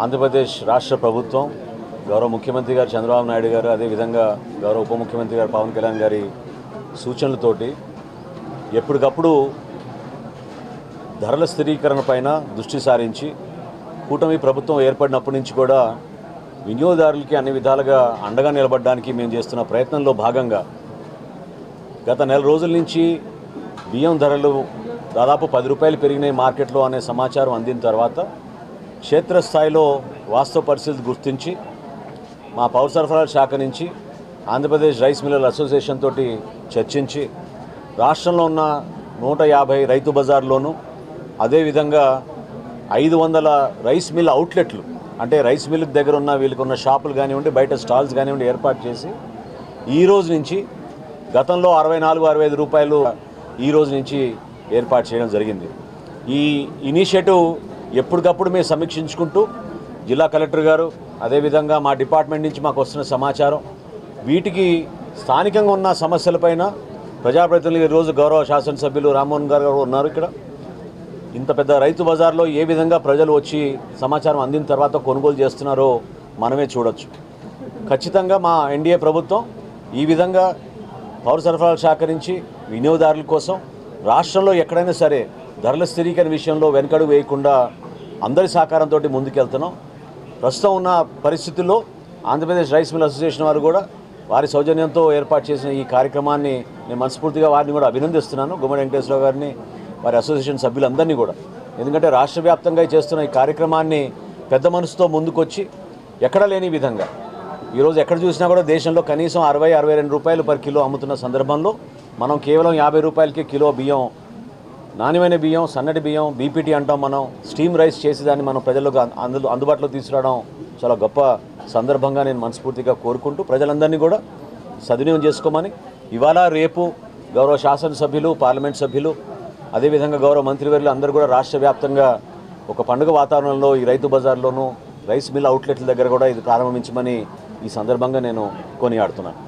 ఆంధ్రప్రదేశ్ రాష్ట్ర ప్రభుత్వం గౌరవ ముఖ్యమంత్రి గారు చంద్రబాబు నాయుడు గారు అదేవిధంగా గౌరవ ఉప ముఖ్యమంత్రి గారు పవన్ కళ్యాణ్ గారి సూచనలతోటి ఎప్పటికప్పుడు ధరల స్థిరీకరణ పైన దృష్టి సారించి కూటమి ప్రభుత్వం ఏర్పడినప్పటి నుంచి కూడా వినియోగదారులకి అన్ని విధాలుగా అండగా నిలబడడానికి మేము చేస్తున్న ప్రయత్నంలో భాగంగా గత నెల రోజుల నుంచి బియ్యం ధరలు దాదాపు 10 రూపాయలు పెరిగినాయి మార్కెట్లో అనే సమాచారం అందిన తర్వాత క్షేత్రస్థాయిలో వాస్తవ పరిస్థితులు గుర్తించి మా పౌర సరఫరాల శాఖ నుంచి ఆంధ్రప్రదేశ్ రైస్ మిల్లర్ల అసోసియేషన్ తోటి చర్చించి రాష్ట్రంలో ఉన్న 150 రైతు బజార్లోనూ అదేవిధంగా 500 రైస్ మిల్ అవుట్లెట్లు అంటే రైస్ మిల్ దగ్గర ఉన్న వీళ్ళకి ఉన్న షాపులు కానివ్వండి బయట స్టాల్స్ కానివ్వండి ఏర్పాటు చేసి ఈ రోజు నుంచి గతంలో 64-65 రూపాయలు ఈ రోజు నుంచి ఏర్పాటు చేయడం జరిగింది. ఈ ఇనిషియేటివ్ ఎప్పటికప్పుడు మేము సమీక్షించుకుంటూ జిల్లా కలెక్టర్ గారు అదేవిధంగా మా డిపార్ట్మెంట్ నుంచి మాకు వస్తున్న సమాచారం వీటికి స్థానికంగా ఉన్న సమస్యలపైన ప్రజాప్రతినిధులు ఈరోజు గౌరవ శాసనసభ్యులు రామ్మోహన్ గారు ఉన్నారు. ఇక్కడ ఇంత పెద్ద రైతు బజార్లో ఏ విధంగా ప్రజలు వచ్చి సమాచారం అందిన తర్వాత కొనుగోలు చేస్తున్నారో మనమే చూడొచ్చు. ఖచ్చితంగా మా ఎన్డీఏ ప్రభుత్వం ఈ విధంగా పౌర సరఫరాల శాఖ నుంచి వినియోగదారుల కోసం రాష్ట్రంలో ఎక్కడైనా సరే ధరల స్థిరీకరణ విషయంలో వెనకడుగు వేయకుండా అందరి సహకారంతో ముందుకెళ్తున్నాం. ప్రస్తుతం ఉన్న పరిస్థితుల్లో ఆంధ్రప్రదేశ్ రైస్ మిల్ అసోసియేషన్ వారు కూడా వారి సౌజన్యంతో ఏర్పాటు చేసిన ఈ కార్యక్రమాన్ని నేను మనస్ఫూర్తిగా వారిని కూడా అభినందిస్తున్నాను. గుమ్మడి వెంకటేశ్వరరావు గారిని వారి అసోసియేషన్ సభ్యులందరినీ కూడా. ఎందుకంటే రాష్ట్ర వ్యాప్తంగా చేస్తున్న ఈ కార్యక్రమాన్ని పెద్ద మనసుతో ముందుకొచ్చి ఎక్కడ లేని విధంగా ఈరోజు ఎక్కడ చూసినా కూడా దేశంలో కనీసం 60-62 రూపాయలు పర్ కిలో అమ్ముతున్న సందర్భంలో మనం కేవలం 50 రూపాయలకి కిలో బియ్యం, నాణ్యమైన బియ్యం, సన్నటి బియ్యం, బీపీటీ అంటాం మనం, స్టీమ్ రైస్ చేసి దాన్ని మనం ప్రజలకు అందుబాటులో తీసుకురావడం చాలా గొప్ప సందర్భంగా నేను మనస్ఫూర్తిగా కోరుకుంటూ ప్రజలందరినీ కూడా సద్వినియోగం చేసుకోమని ఇవాళ రేపు గౌరవ శాసనసభ్యులు పార్లమెంట్ సభ్యులు అదేవిధంగా గౌరవ మంత్రివర్యులు అందరూ కూడా రాష్ట్ర వ్యాప్తంగా ఒక పండుగ వాతావరణంలో ఈ రైతు బజార్లోనూ రైస్ మిల్ అవుట్లెట్ల దగ్గర కూడా ఇది ప్రారంభించమని ఈ సందర్భంగా నేను కొనియాడుతున్నాను.